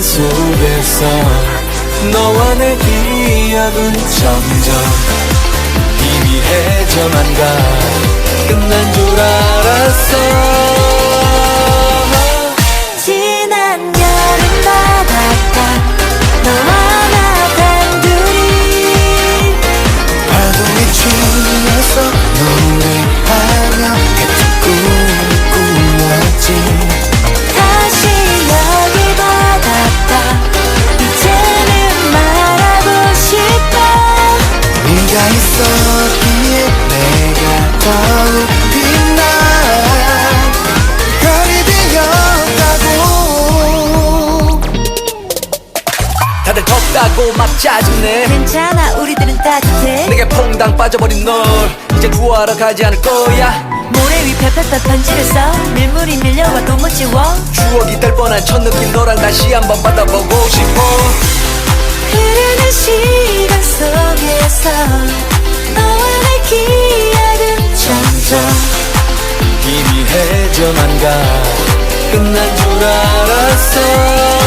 시간 속에서 너와 내 기억은 점점 희미해져만 가. 끝난 줄 알았어. 지난 여름바닷가 너와 나 단둘이 파도에 취해서 노래하며 같은 꿈을 꾸었지. 다시 여기 바닷가 이제는 말하고 싶어. 네가 있었기에 내가 더욱 빛나 별이 되었다고. 다들 덥다고 막 짜증내. 괜찮아 우리들은 따뜻해. 내게 퐁당 빠져버린 널 이제 구하러 가지 않을 거야. 모래 위 펴펴펴 편지를 밀물이 밀려와도 못 지워. 추억이 될 뻔한 첫 느낌 너랑 다시 한번 받아보고 싶어. 흐르는 시간 속에서 너와 내 기억은 점점 희미해져만 가. 끝난 줄 알았어.